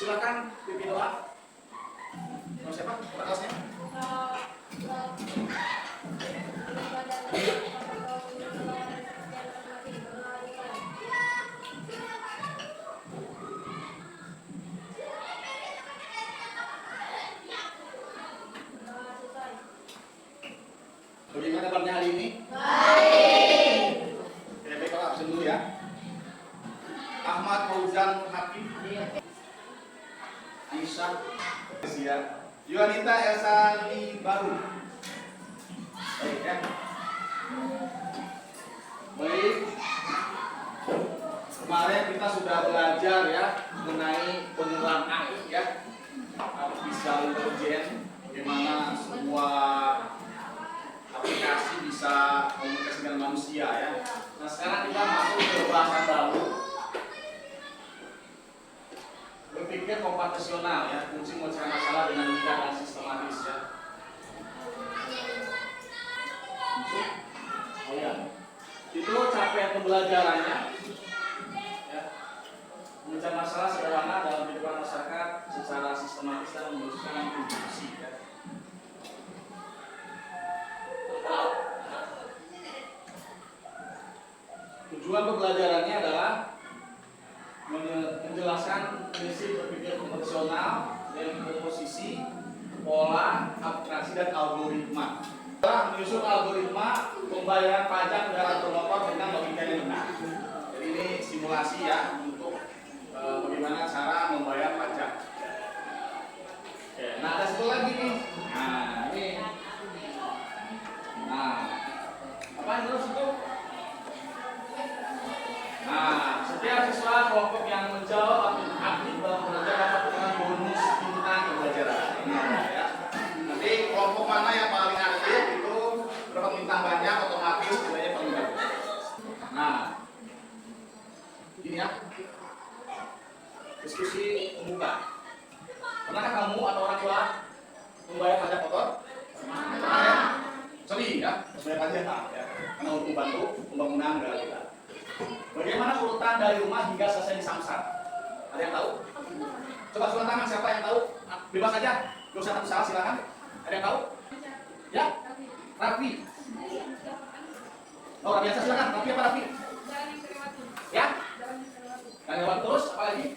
silakan pimpin doa. Nama siapa? Kelasnya? Bagaimana kabarnya hari ini? Baik. Oke, baik, kalau absen dulu ya. Ahmad Fauzan Hakim. Aisyah Sia. Yuanita Elsa Baru. Baik ya. Baik. Kemarin kita sudah belajar ya mengenai pengulangan AI ya. Artificial intelligence, bagaimana sebuah aplikasi bisa komunikasi dengan manusia ya. Nah sekarang kita masuk ke bahasan baru, berpikir komputasional ya, fungsi menyelesaikan masalah dengan logika dan sistematis ya. Oh ya, itu capaian pembelajarannya ya, mencari masalah sederhana dalam kehidupan masyarakat secara sistematis dan menyelesaikan fungsi ya. Tujuan pembelajarannya adalah menjelaskan prinsip berpikir komputasional dan komposisi, pola, abstraksi, dan algoritma. Menyusun algoritma pembayaran pajak kendaraan bermotor dengan logika yang benar. Jadi ini simulasi ya untuk bagaimana cara membayar pajak. Oke, nah ada satu lagi nih. Nah ini. Nah, apa yang terus itu? Nah, setiap siswa kelompok yang menjawab aktif dalam belajar dapat dengan bonus bintang pembelajaran. Ya. Nanti kelompok mana yang paling aktif itu dapat bintang banyak, otomatis nilainya paling bagus. Nah, ini ya, diskusi pembuka. Pernahkah kamu atau orang tua membayar pajak motor? Pernah ya? Sering ya, membayar pajak ya, karena untuk membantu pembangunan negara kita. Bagaimana urutan dari rumah hingga selesai di samsat? Ada yang tahu? Coba surat tangan siapa yang tahu? Bebas aja, gak usah salah silakan. Ada yang tahu? Ya? Rafi. Oh, biasa silakan. Rafi apa Rafi? Ya? Dan lewat terus apa lagi?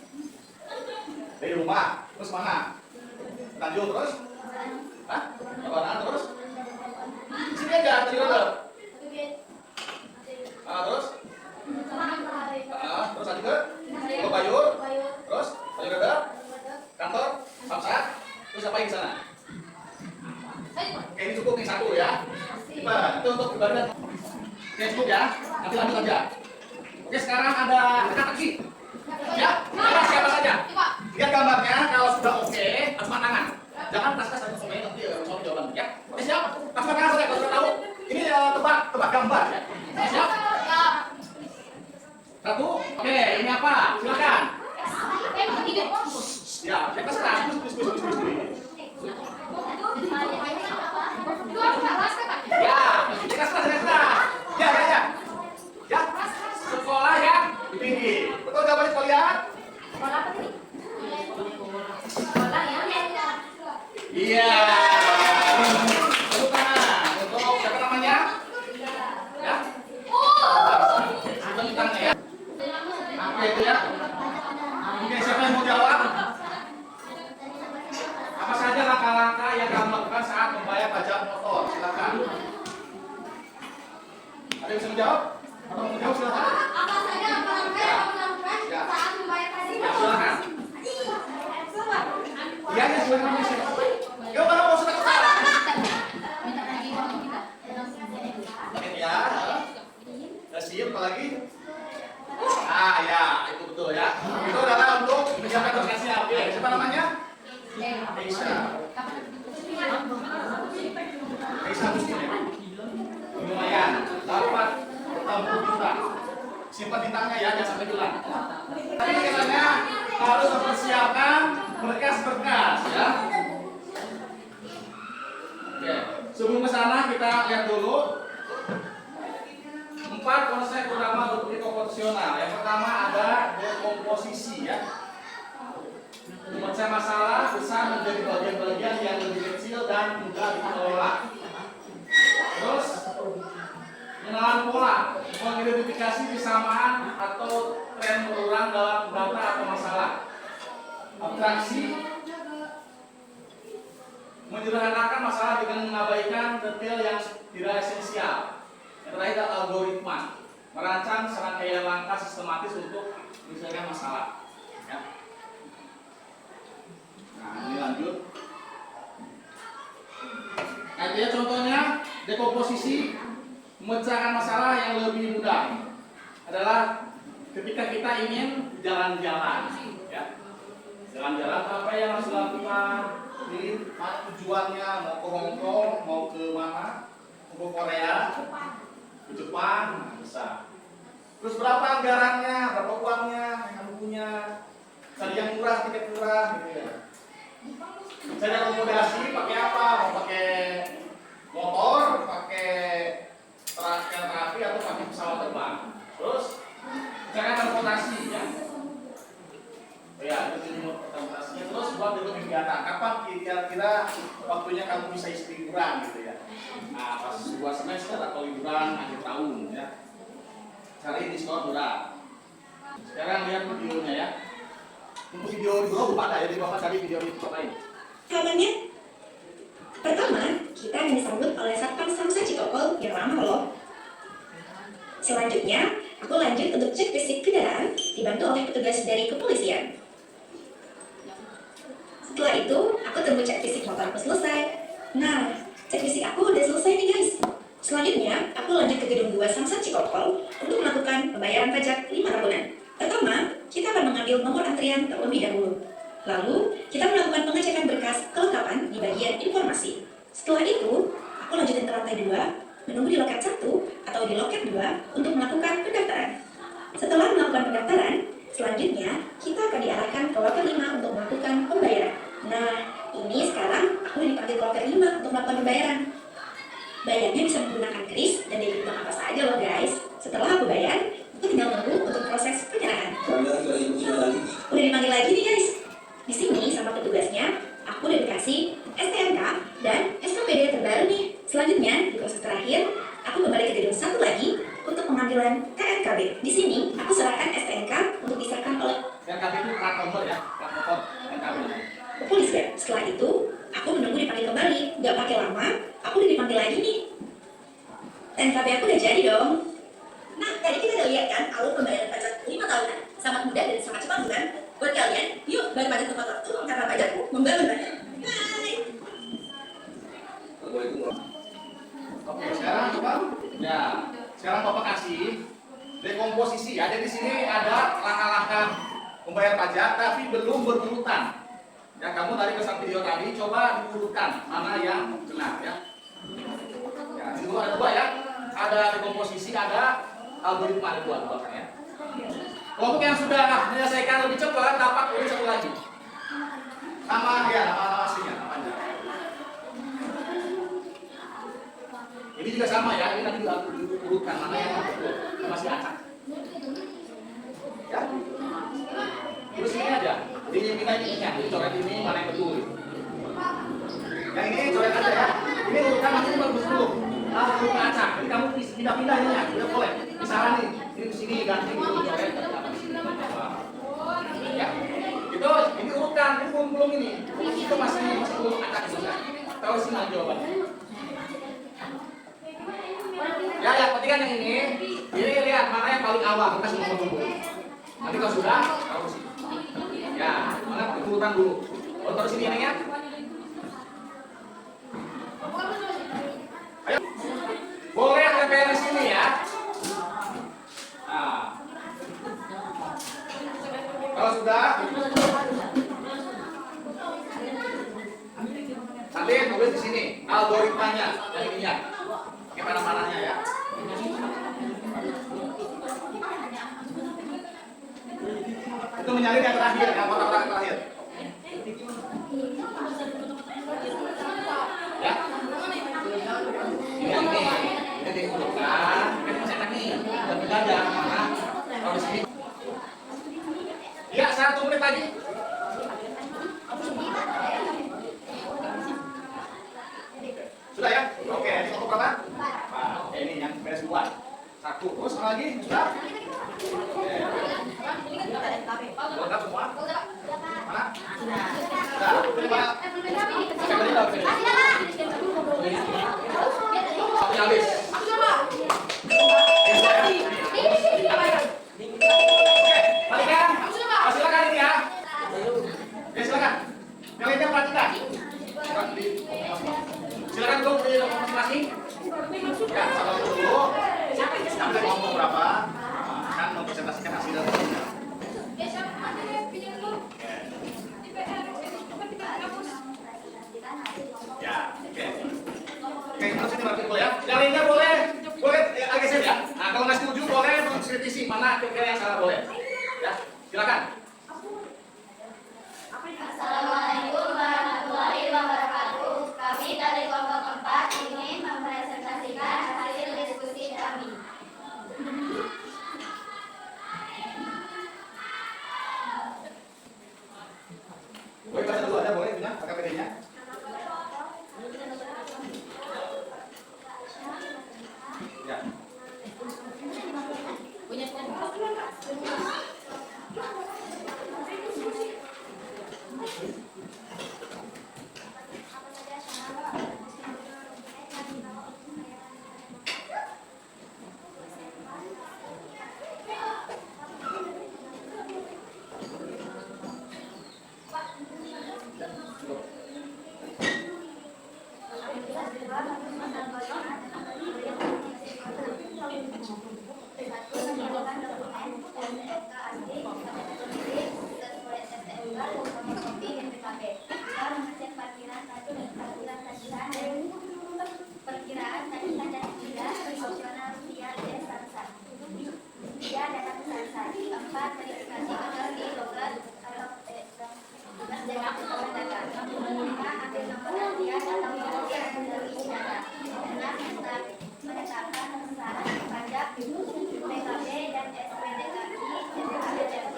Dari rumah. Terus mana? Tanjung terus? Hah? Apa terus? Sini aja, tadi dulu. Terus? Terus lanjut ke Bayur, terus lanjut ke kantor, samsat, terus apa di sana? Oke, ini cukup nih satu ya. Gimana? Itu untuk ibadah. Oke, cukup ya. Nanti lanjut aja. Oke, sekarang ada teka-teki. Ya, siapa saja? Lihat gambarnya, kalau sudah oke, angkat tangan. Jangan tas-tas oke, nanti soal jawaban ya. Oke, siap? Angkat tangan saja kalau sudah tahu. Ini tebak gambar ya. Siap? Satu, oke, ini apa? Silakan. Ya, saya keras. Ya, keras. Ya. Ya, sekolah ya tinggi. Betul jawabannya sekalian? Iya. Tepuk tangan untuk siapa namanya? Ya. Tepuk tangan ya. Apa itu ya? Oke, siapa yang mau jawab? Apa saja langkah-langkah yang kamu lakukan saat membayar pajak motor? Silakan. Ada yang bisa menjawab? Atau mau menjawab silakan. Apa saja langkah-langkah yang kamu lakukan saat membayar pajak motor? Silakan. Iya, silakan. Yuk, kalau mau sudah kesana. Ya. Siap, apa lagi? Ya, itu betul ya. Itu adalah untuk menjaga komunikasinya. Oke, siapa namanya? Aisyah. Aisyah Muslim ya? Lumayan, dapat bertambah bintang. Simpan bintangnya ya, jangan sampai hilang. Tapi katanya harus mempersiapkan berkas-berkas ya. Oke, sebelum ke sana kita lihat dulu 4 konsep utama berpikir komputasional. Yang pertama ada dekomposisi ya. Memecah masalah besar menjadi bagian-bagian yang lebih kecil dan mudah dikelola. Terus mengenal pola, mengidentifikasi kesamaan atau tren berulang dalam data atau masalah. Abstraksi, menyederhanakan masalah dengan mengabaikan detail yang tidak esensial. Yang terakhir adalah algoritma, merancang serangkaian langkah sistematis untuk menyelesaikan masalah. Ya. Nah, ini lanjut. Nah, dia contohnya dekomposisi, memecahkan masalah yang lebih mudah adalah ketika kita ingin jalan-jalan, ya. Jalan-jalan apa yang harus dilakukan? Ini tujuannya mau ke Hong Kong, mau ke mana? Mau ke Korea, ke Jepang, nah, bisa. Terus berapa anggarannya, berapa uangnya yang kamu punya? Cari yang murah, tiket murah, gitu ya. Cari akomodasi, pakai apa? Mau pakai motor, pakai kereta api atau pakai pesawat terbang. Terus cara transportasi, ya. Ya, itu transportasinya. Terus buat dulu kegiatan. Kapan kira-kira waktunya kamu bisa liburan gitu ya? Nah, pas sebuah semester atau liburan akhir tahun, ya. Cari diskon murah. Sekarang lihat videonya ya. Untuk video di bawah lupa ya, jadi bapak cari video di tempat lain. Kabarnya? Pertama, kita akan disambut oleh Satpam Samsa Cikokol yang ramah loh. Selanjutnya, aku lanjut untuk cek fisik kendaraan dibantu oleh petugas dari kepolisian. Setelah itu, aku tunggu cek fisik motorku selesai. Nah, cek fisik aku udah selesai nih guys. Selanjutnya, aku lanjut ke gedung 2 Samsa Cikokol untuk melakukan pembayaran pajak 5 tahunan. Pertama, kita akan mengambil nomor antrian terlebih dahulu. Lalu, kita melakukan pengecekan berkas kelengkapan di bagian informasi. Setelah itu, aku lanjutin ke lantai 2, menunggu di loket 1 atau di loket 2 untuk melakukan pendaftaran. Setelah melakukan pendaftaran, selanjutnya kita akan diarahkan ke loket 5 untuk melakukan pembayaran. Nah, ini sekarang aku dipanggil ke loket 5 untuk melakukan pembayaran. Bayarnya bisa menggunakan kris dan debit bank apa saja loh guys. Setelah aku bayar, aku tinggal nunggu untuk proses penyerahan. Udah dipanggil lagi nih guys. Di sini sama petugasnya, aku udah dikasih STNK dan SKPD terbaru nih. Selanjutnya, di proses terakhir, aku kembali ke gedung 1 lagi untuk pengambilan TNKB. Di sini, aku serahkan STNK untuk diserahkan oleh TNKB itu plat nomor ya, plat motor TNKB. kepolisian. Setelah itu, aku menunggu dipanggil kembali. Gak pakai lama, aku udah dipanggil lagi nih. TNKB aku udah jadi dong. Nah, tadi kita udah lihat kan alur pembayaran pajak 5 tahunan. Sangat mudah dan sangat cepat bukan? Buat kalian, yuk bayar pajak tepat waktu karena pajakku membangun banyak. Bye! Oke, sekarang coba. Ya, sekarang bapak kasih dekomposisi. Ada di sini ada langkah-langkah membayar pajak, tapi belum berurutan. Ya, kamu tadi pesan video tadi, coba diurutkan mana yang benar ya. Ya, di situ ada 2 ya. Ada dekomposisi, ada algoritma, ada 2 kan ya. Kelompok yang sudah menyelesaikan lebih cepat dapat poin 1 lagi. Nama ya, nama aslinya, namanya. Ini juga sama ya, ini nanti diurutkan mana yang betul, masih acak. Ya. Terus ini aja, ini kita ininya, ini coret ini mana yang betul. Yang ini coret aja ya. Ini urutkan nanti bagus dulu. Urutkan acak. Jadi kamu pindah-pindah ini ya, udah boleh. Misalnya nih, ini ke sini ganti dulu coret. Ya. Itu ini urutkan, ini belum ini. Itu masih belum acak itu kan. Tahu sih mana jawabannya. Ya, yang penting yang ini lihat mana yang paling awal, kita semua tunggu. Nanti kalau sudah, taruh sini. Ya, mana urutan dulu. Oh, taruh sini ya. Ayo, boleh tempel di sini ya. Nah, kalau sudah, nanti tulis di sini algoritmanya, yang ininya. Kayak mana-mananya ya. Itu menyalin yang terakhir, yang kotak-kotak terakhir. Ya. Ini diurutkan. Kan masih enak nih. Dan kita aja mana? Kalau di sini. Ya, 1 menit lagi. Satu. Terus lagi, sudah? Oke. Lengkap semua? Mana? Sudah. Ini mana? Cek tadi nggak bisa. Satunya habis. Oke, balikan. Silakan ini ya. Ya silakan. Yang lainnya perhatikan. Silakan dulu beri masing-masing. Ya, sabar dulu. Sampai ngomong berapa? Kan mempresentasikan hasil dari ini. Ya, oke. Oke, terus ini berarti ya. Yang lainnya boleh agak geser ya. Nah, kalau nggak setuju boleh mengkritisi mana kira-kira yang salah boleh. Ya, silakan. Assalamualaikum warahmatullahi wabarakatuh. Kami dari kelompok 4 ingin mempresentasikan hasil diskusi kami. Boleh baca dulu ada boleh punya KPD-nya. Ya. Perkiraan tagihan dan denda proporsional via Desansa. 3. Data transaksi. 4. Verifikasi modal di logat atau tugas dengan dagang. 5. Ambil nomor antrian atau pengertian dari isi data. 6. Menetapkan sasaran pajak PKB dan SPDKI, SPDKC dan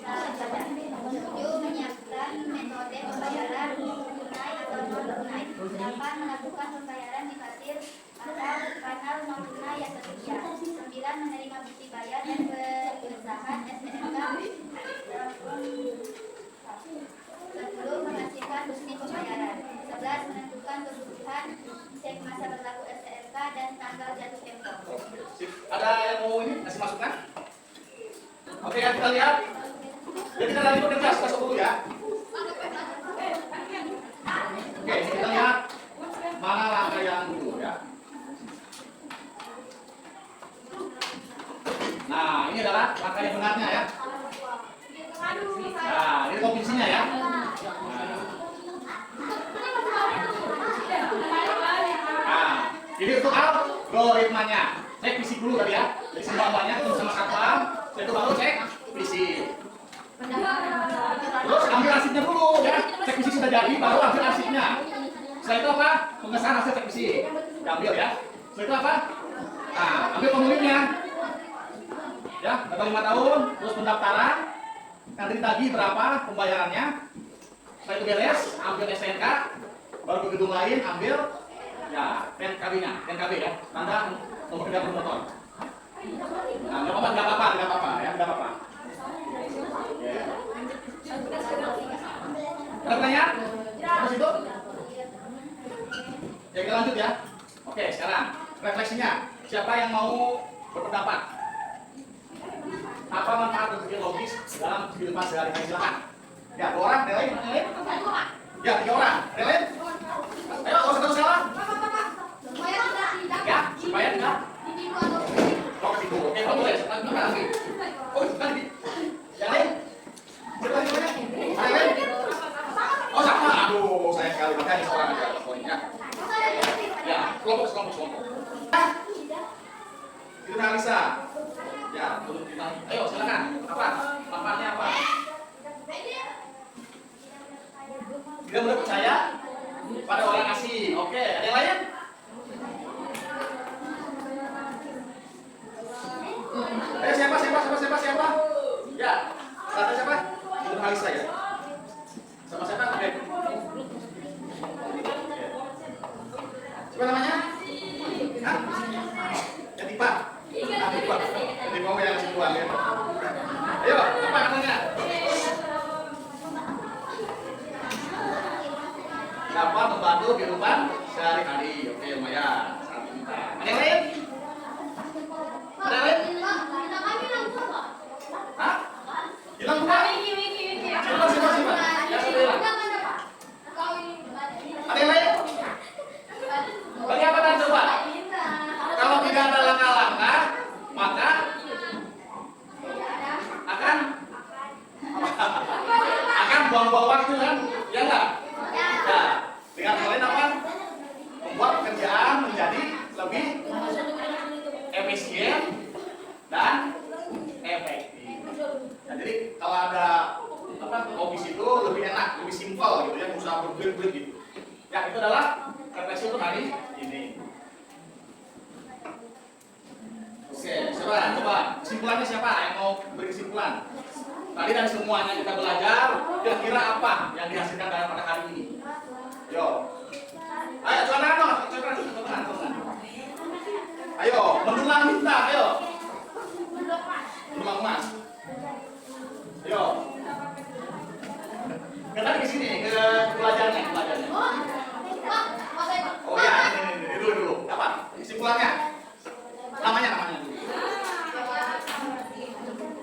pajak. 7. Menyiapkan metode pembayaran tunai atau non tunai. 8. Melakukan pembayaran di kasir atau kanal non tunai yang tersedia. 9. Menerima bukti bayar dan pengesahan STNK. 10. Menghasilkan bukti pembayaran. 11. Menentukan kebutuhan cek masa berlaku STNK dan tanggal jatuh tempo. Sip. Ada yang mau ini kasih masukan? Oke, ya kita lihat. Jadi kita lanjut ke kelas dulu ya. Oke, kita lihat mana langkah yang dulu ya. Nah, ini adalah langkah yang benarnya ya. Nah, ini komposisinya ya. Nah, ini untuk algoritmanya. Cek fisik dulu tadi ya. Dari sembahnya ketemu sama satpam, itu baru cek fisik. Terus ambil arsipnya dulu ya. Cek fisik sudah jadi, baru ambil arsipnya. Setelah itu apa? Pengesahan hasil cek fisik. Diambil ya. Setelah itu apa? Nah, ambil pemulihnya. Ya, data 5 tahun, terus pendaftaran. Nanti ditagih berapa pembayarannya. Setelah itu beres, ambil STNK. Baru ke gedung lain, ambil ya PNKB-nya, PNKB ya. Tanda nomor kendaraan bermotor. Nah, nggak apa-apa ya, nggak apa-apa. Ada pertanyaan? Sampai situ? Ya kita lanjut ya. Oke, sekarang refleksinya. Siapa yang mau berpendapat? Apa manfaat berpikir logis dalam kehidupan sehari-hari? Silakan. Ya, 2 orang, yang lain? Ya, 3 orang. Yang lain? Ayo, nggak usah terus salah. Ya, supaya tidak. Oh, ke situ. Oke, boleh. Sekarang lagi. Oh, sekarang lagi. Yang lain? Siapa lagi namanya? Yang lain? Oh, sama. Aduh, sayang sekali. Makanya seorang aja poinnya. Ya, kelompok. Itu Nalisa. Ya, turun kita. Ayo, silakan. Apa? Manfaatnya apa? Tidak mudah percaya pada orang asing. Oke, ada yang lain? Ayo, siapa? Ya, kata siapa? Itu Nalisa ya. Sama siapa? Oke. Siapa namanya? Hah? Yatipa. dan efektif. Nah, jadi kalau ada kopi itu lebih enak, lebih simpel gitu ya, usaha berbelit-belit gitu. Ya, itu adalah refleksi untuk hari ini. Oke, coba kesimpulannya siapa yang mau beri kesimpulan? Tadi dari semuanya kita belajar, kira-kira apa yang dihasilkan dalam pada hari ini? Yo, ayo coba. Ayo, mendulang bintang, ayo. Mendulang emas. Ayo. Kita di sini ke pelajarannya. Oh ya, ini dulu. Apa? Kesimpulannya? Namanya dulu.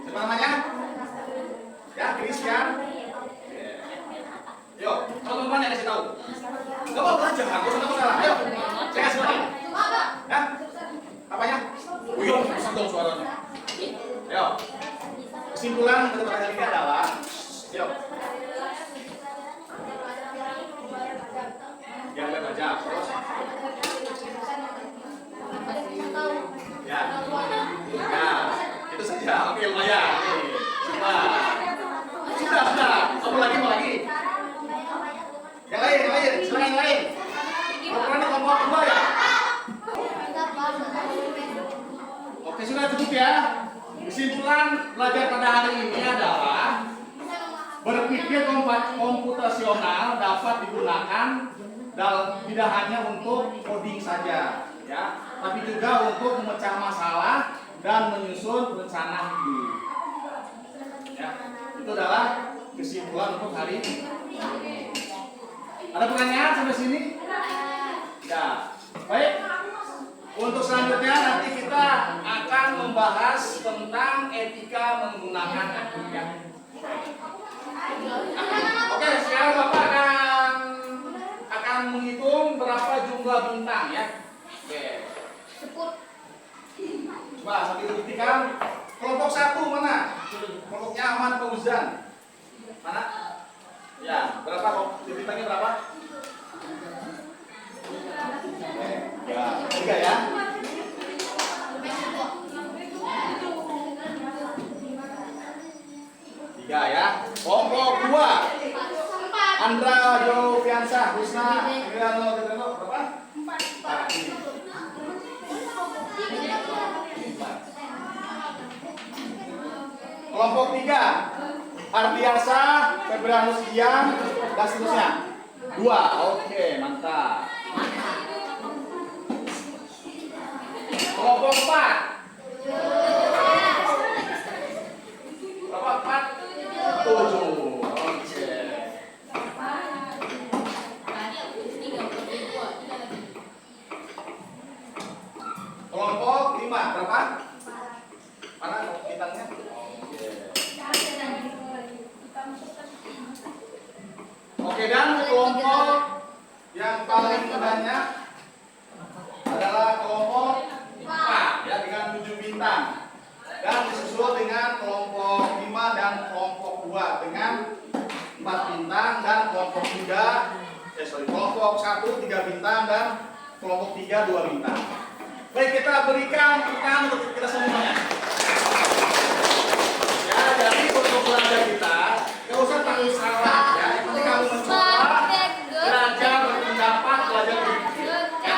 Siapa namanya? Ya, Christian. Yo, teman-teman yang kasih tahu. Gak mau belajar, aku senang salah. Ayo, saya kasih lagi. Ya, apanya? Wih, besar dong suaranya. Ayo, kesimpulan untuk hari ini adalah, yuk. Yang baca, terus. Ya, itu saja. Oke, lumayan. Sudah. Kamu mau lagi. Yang lain, selain yang lain. Pokoknya kelompok kedua ya. Oke, sudah cukup ya. Kesimpulan belajar pada hari ini adalah berpikir komputasional dapat digunakan tidak hanya untuk coding saja, ya, tapi juga untuk memecah masalah dan menyusun rencana hidup. Ya, itu adalah kesimpulan untuk hari ini. Ada pertanyaan sampai sini? Ya, baik. Untuk selanjutnya nanti kita akan membahas tentang etika menggunakan aplikasi. Oke, sekarang Bapak akan menghitung berapa jumlah bintang ya. Oke. Coba sambil dibuktikan. Kelompok 1 mana? Kelompoknya Ahmad Fauzan. Mana? Ya, berapa bintangnya berapa? Ya, 3 ya. Tiga ya. Kelompok 2. Andra Joviansa, Husna, Riano, berapa? 4. Kelompok 3. Ardiasa, Febrianus Dian, dan seterusnya. 2. Oke, mantap. Kelompok 4. Berapa 4? 7. Oke. Kelompok 5 berapa? Mana bintangnya? Oke, dan kelompok yang paling banyak adalah kelompok 4 ya, dengan 7 bintang, dan disusul dengan kelompok 5 dan kelompok 2 dengan 4 bintang, dan kelompok 1 3 bintang dan kelompok 3 2 bintang. Baik, kita berikan tepuk tangan untuk kita semuanya. Ya, jadi untuk belajar kita nggak usah takut salah ya, yang penting kamu mencoba, belajar berpendapat, belajar berpikir ya.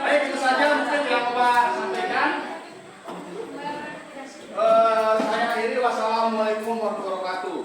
Baik, itu saja mungkin yang Bapak sampaikan. Saya akhiri, wassalamualaikum warahmatullahi wabarakatuh.